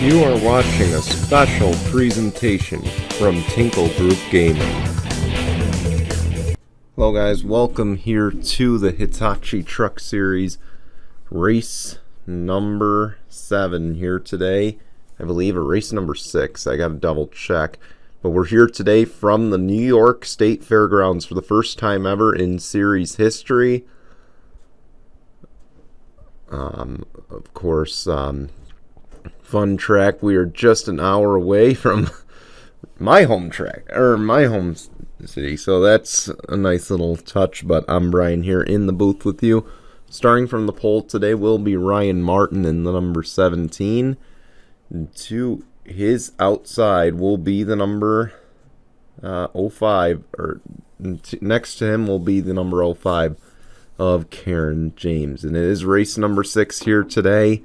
You are watching a special presentation from Tinkle Group Gaming. Hello guys, welcome here to the Hitachi Truck Series race number 7 here today. I believe, or race number 6, I gotta double check. But we're here today from the New York State Fairgrounds for the first time ever in series history. Of course, fun track. We are just an hour away from my home track, or my home city, so that's a nice little touch. But I'm Brian here in the booth with you. Starting from the pole today will be Ryan Martin in the number 17. To his outside will be the number 05, or next to him will be the number 05 of Karen James. And it is race number 6 here today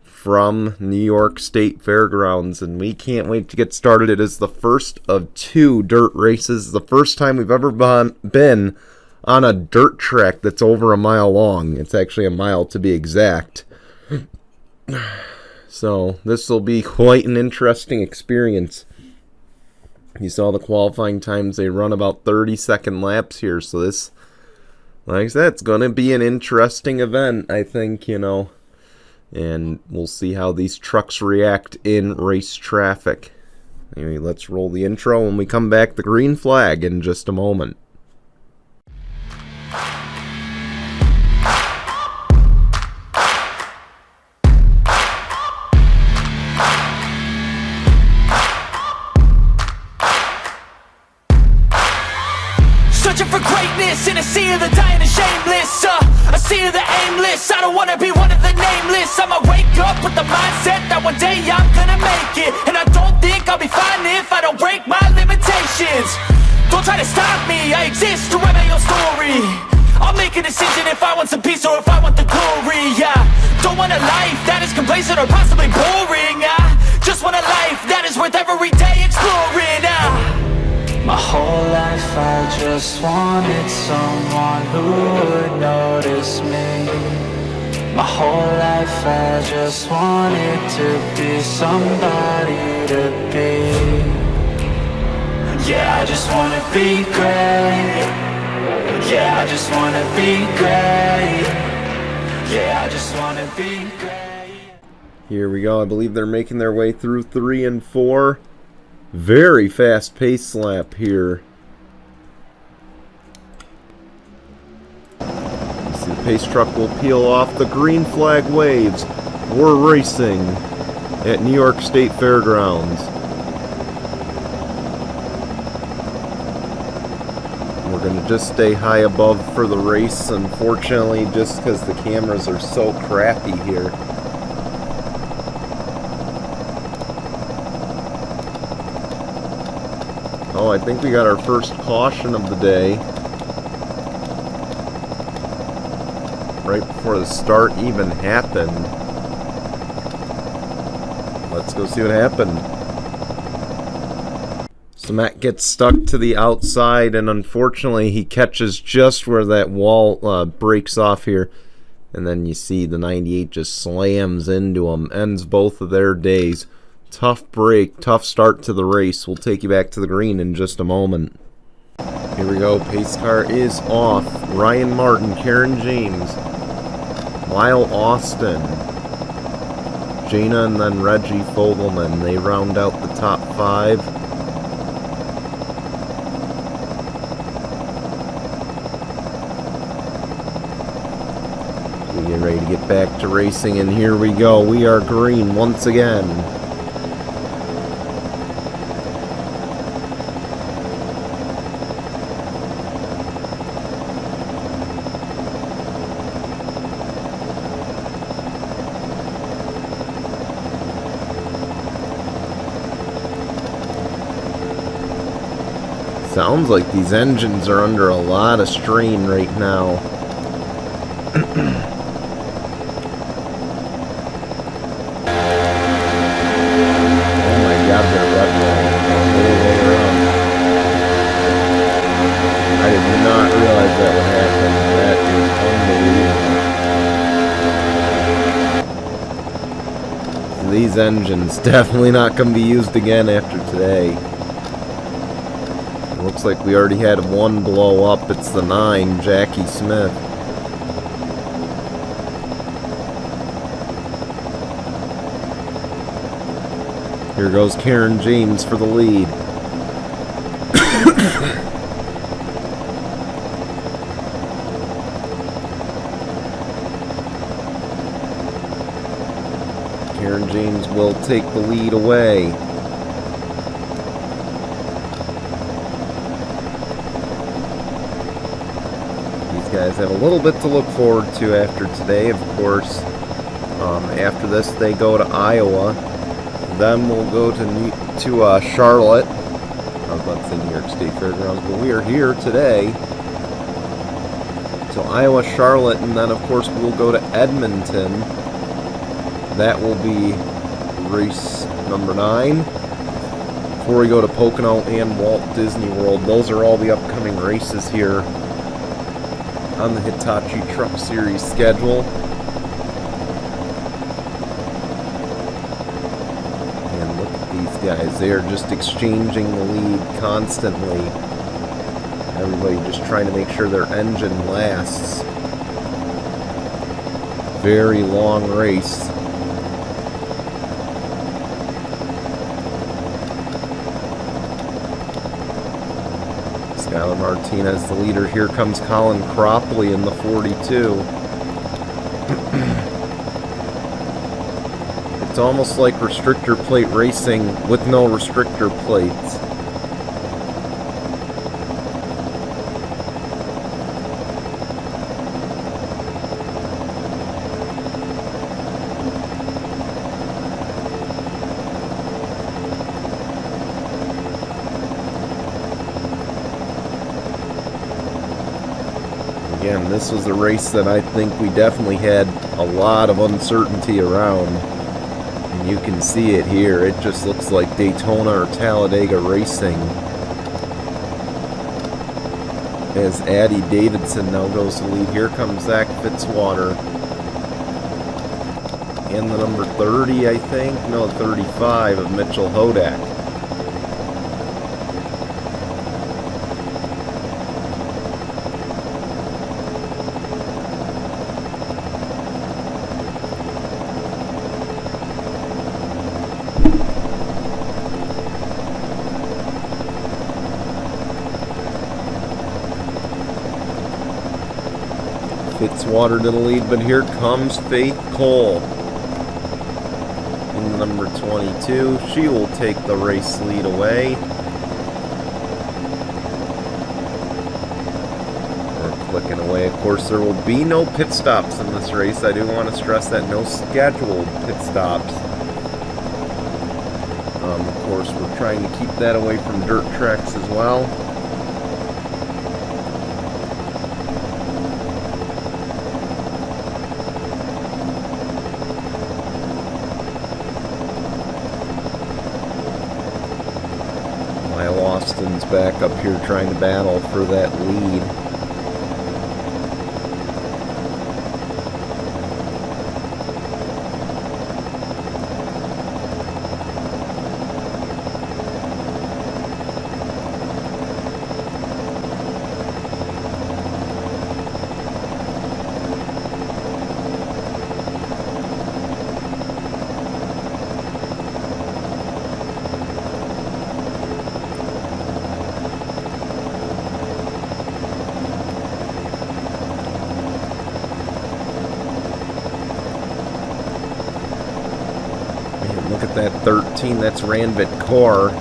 from New York State Fairgrounds, and we can't wait to get started. It is the first of 2 dirt races, the first time we've ever been on a dirt track that's over a mile long. It's actually a mile to be exact. So this will be quite an interesting experience. You saw the qualifying times. They run about 30-second laps here, so this, like I said, it's going to be an interesting event, I think, and we'll see how these trucks react in race traffic. Anyway, let's roll the intro. When we come back, the green flag in just a moment. Searching for greatness in a sea of the dying and shameless, a sea of the aimless. I don't wanna be one of the nameless. I'ma wake up with the mindset that one day I'm gonna make it, and I don't think I'll be fine if I don't break my limitations. Don't try to stop me, I exist to write my own story. I'll make a decision if I want some peace or if I want the glory. Don't want a life that is complacent or possibly boring. Just want a life that is worth every day exploring. My whole life I just wanted someone who would notice me. My whole life I just wanted to be somebody to be. Yeah, I just wanna be great. Yeah, I just wanna be great. Yeah, I just wanna be great. Here we go. I believe they're making their way through 3 and 4. Very fast pace lap here. See, the pace truck will peel off. The green flag waves. We're racing at New York State Fairgrounds. We're going to just stay high above for the race, unfortunately, just because the cameras are so crappy here. Oh, I think we got our first caution of the day. Right before the start even happened. Let's go see what happened. So Matt gets stuck to the outside, and unfortunately he catches just where that wall breaks off here. And then you see the 98 just slams into him. Ends both of their days. Tough break, tough start to the race. We'll take you back to the green in just a moment. Here we go. Pace car is off. Ryan Martin, Karen James, Lyle Austin, Jaina, and then Reggie Fogelman. They round out the top 5. We get ready to get back to racing, and here we go. We are green once again. Sounds like these engines are under a lot of strain right now. Oh my God, they're red rolling the whole way around. I did not realize that would happen. That is unbelievable. These these engines. Definitely not going to be used again after today. It looks like we already had one blow up. It's the 9, Jackie Smith. Here goes Karen James for the lead. Karen James will take the lead away. These guys have a little bit to look forward to after today, of course. After this, they go to Iowa. Then we'll go to Charlotte. I was about to say New York State Fairgrounds, but we are here today. So Iowa, Charlotte, and then of course we'll go to Edmonton. That will be race number 9. Before we go to Pocono and Walt Disney World, those are all the upcoming races here on the Hitachi Truck Series schedule. And look at these guys. They are just exchanging the lead constantly. Everybody just trying to make sure their engine lasts. Very long race. Skylar Martinez, the leader. Here comes Colin Cropley in the 42. It's almost like restrictor plate racing with no restrictor plates. Again, this was a race that I think we definitely had a lot of uncertainty around. And you can see it here. It just looks like Daytona or Talladega racing. As Addie Davidson now goes to lead. Here comes Zach Fitzwater. And the number 30, I think. No, 35 of Mitchell Hodak. Fitzwater to the lead, but here comes Faith Cole in the number 22. She will take the race lead away. We're clicking away. Of course, there will be no pit stops in this race. I do want to stress that. No scheduled pit stops. Of course, we're trying to keep that away from dirt tracks as well. Austin's back up here trying to battle for that lead. Look at that 13, that's Ranvit Kaur.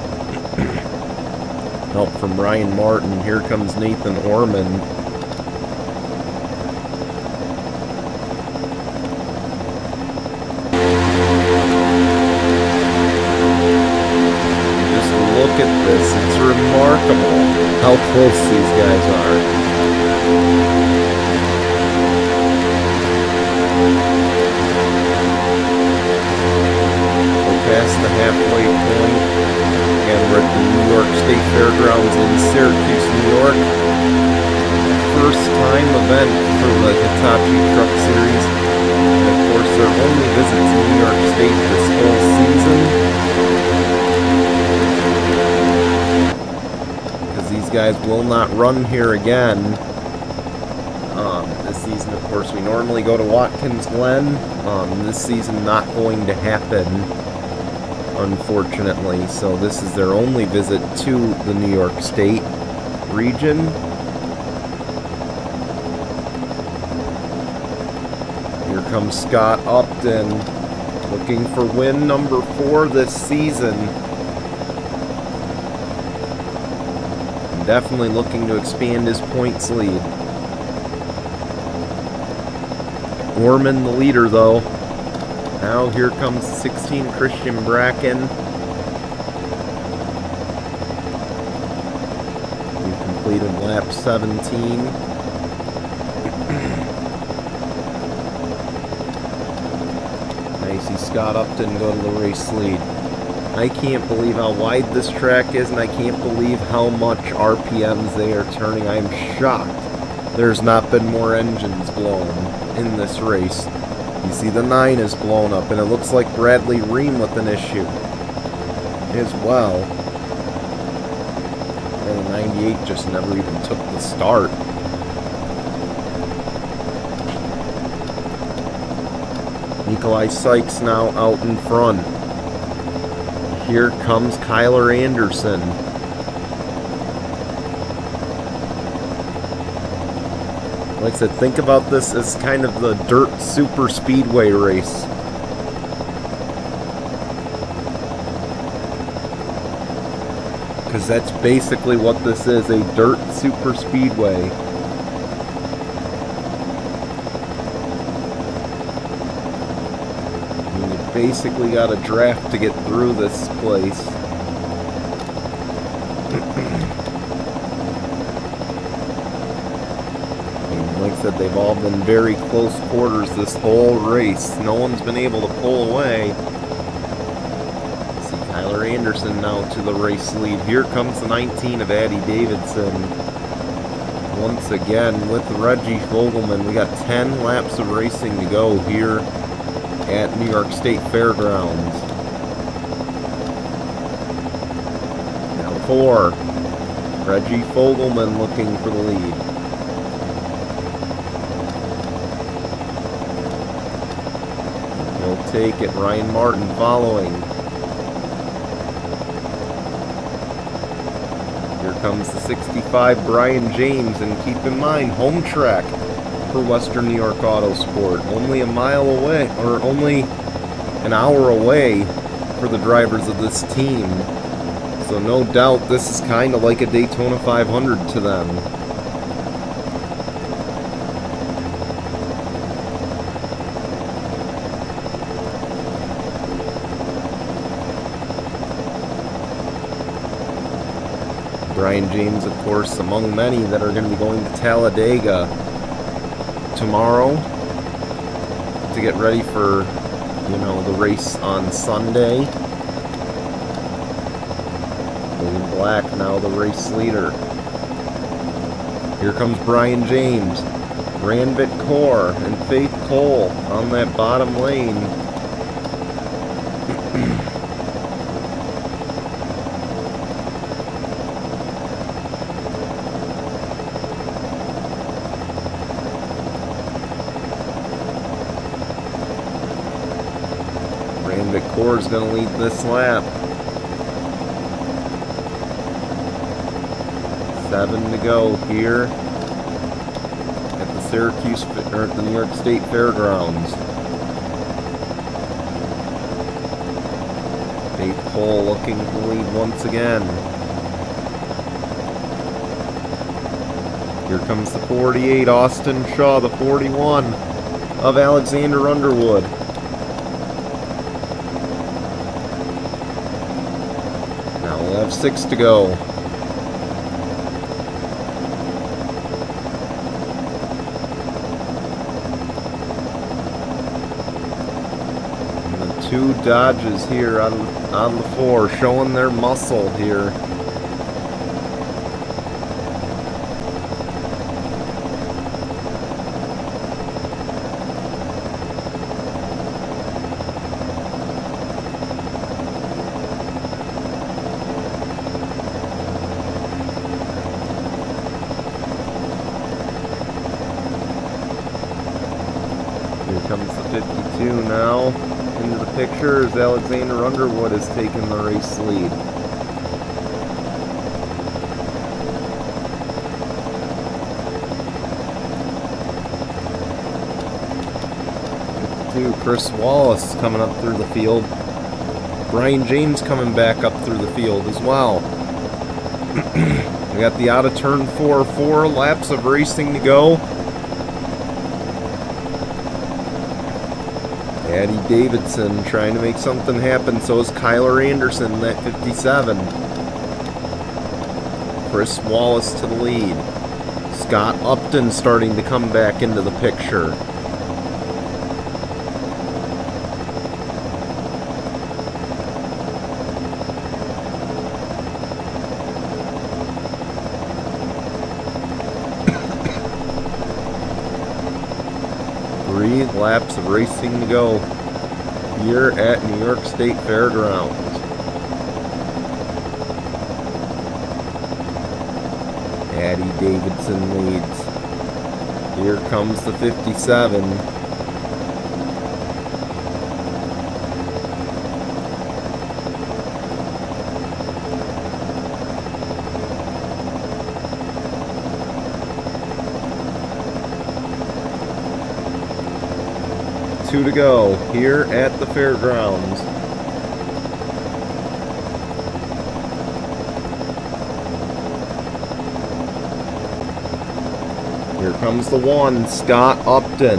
Help from Ryan Martin. Here comes Nathan Orman. Just look at this. It's remarkable how close these guys are. Past the halfway point, and we're at the New York State Fairgrounds in Syracuse, New York. First time event for the Hitachi Truck Series. And of course, their only visit to New York State this whole season. Because these guys will not run here again. This season, of course, we normally go to Watkins Glen. This season not going to happen, unfortunately. So this is their only visit to the New York State region. Here comes Scott Upton, looking for win number 4 this season. Definitely looking to expand his points lead. Orman the leader, though. Now here comes 16 Christian Bracken. We completed lap 17. I see Scott Upton go to the race lead. I can't believe how wide this track is, and I can't believe how much RPMs they are turning. I am shocked there's not been more engines blown in this race. You see the 9 is blown up, and it looks like Bradley Ream with an issue as well. And the 98 just never even took the start. Nikolai Sykes now out in front. Here comes Kyler Anderson. Like I said, think about this as kind of the dirt super speedway race. Because that's basically what this is, a dirt super speedway. I mean, you basically got a draft to get through this place. Like I said, they've all been very close quarters this whole race. No one's been able to pull away. See Kyler Anderson now to the race lead. Here comes the 19 of Addy Davidson. Once again with Reggie Fogelman. We got 10 laps of racing to go here at New York State Fairgrounds. Now 4. Reggie Fogelman looking for the lead. Take it. Ryan Martin following. Here comes the 65 Brian James, and keep in mind, home track for Western New York Autosport. Only a mile away, or only an hour away for the drivers of this team. So no doubt this is kind of like a Daytona 500 to them. Brian James, of course, among many that are going to be going to Talladega tomorrow to get ready for, the race on Sunday. William Black, now the race leader. Here comes Brian James, Ranvit Kaur, and Faith Cole on that bottom lane. Kaur is going to lead this lap. 7 to go here at the New York State Fairgrounds. Faith Cole looking to lead once again. Here comes the 48, Austin Shaw, the 41 of Alexander Underwood. Now we'll have 6 to go. And the 2 Dodges here on the 4, showing their muscle here. comes the 52 now. Into the picture as Alexander Underwood has taken the race lead. 52, Chris Wallace coming up through the field. Brian James coming back up through the field as well. We got the out of turn 4 laps of racing to go. Addie Davidson trying to make something happen. So is Kyler Anderson, that 57. Chris Wallace to the lead. Scott Upton starting to come back into the picture. Laps of racing to go here at New York State Fairgrounds. Addie Davidson leads. Here comes the 57. Two to go here at the Fairgrounds. Here comes the one, Scott Upton.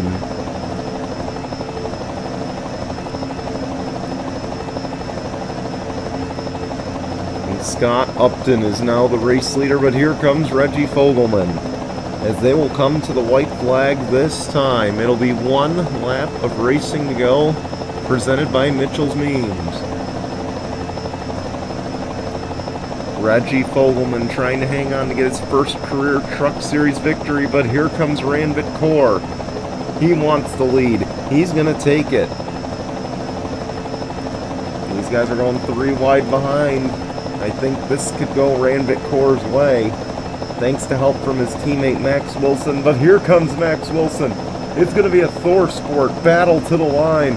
And Scott Upton is now the race leader, but here comes Reggie Fogelman. As they will come to the white flag this time. It'll be one lap of racing to go, presented by Mitchell's Memes. Reggie Fogelman trying to hang on to get his first career Truck Series victory, but here comes Ranvit Kaur. He wants the lead. He's going to take it. These guys are going 3 wide behind. I think this could go Ranvit Kaur's way, thanks to help from his teammate Max Wilson. But here comes Max Wilson. It's going to be a Thor Sport battle to the line.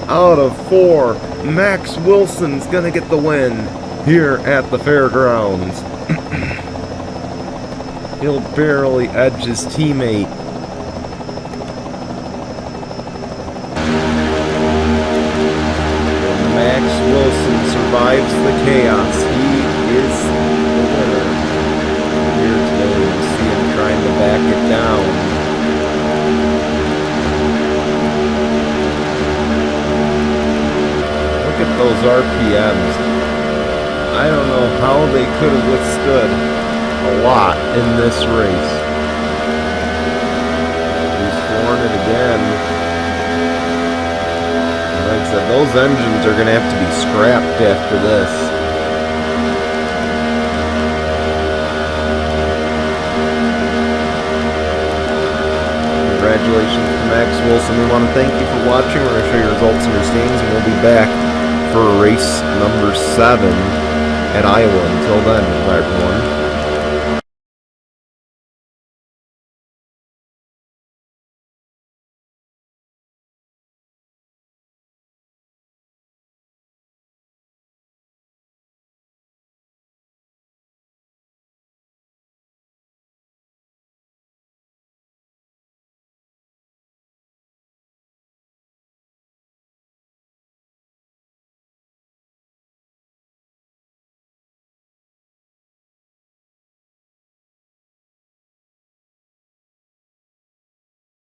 Out of 4, Max Wilson's going to get the win here at the Fairgrounds. He'll barely edge his teammate. And Max Wilson survives the chaos. He is the winner. Here today, we'll see him trying to back it down. Look at those RPMs. I don't know how they could have withstood a lot in this race. He's flooring it again. Like I said, those engines are going to have to be scrapped after this. Congratulations to Max Wilson. We want to thank you for watching. We're going to show you results and your standings, and we'll be back for race number 7 at Iowa. Until then, everyone.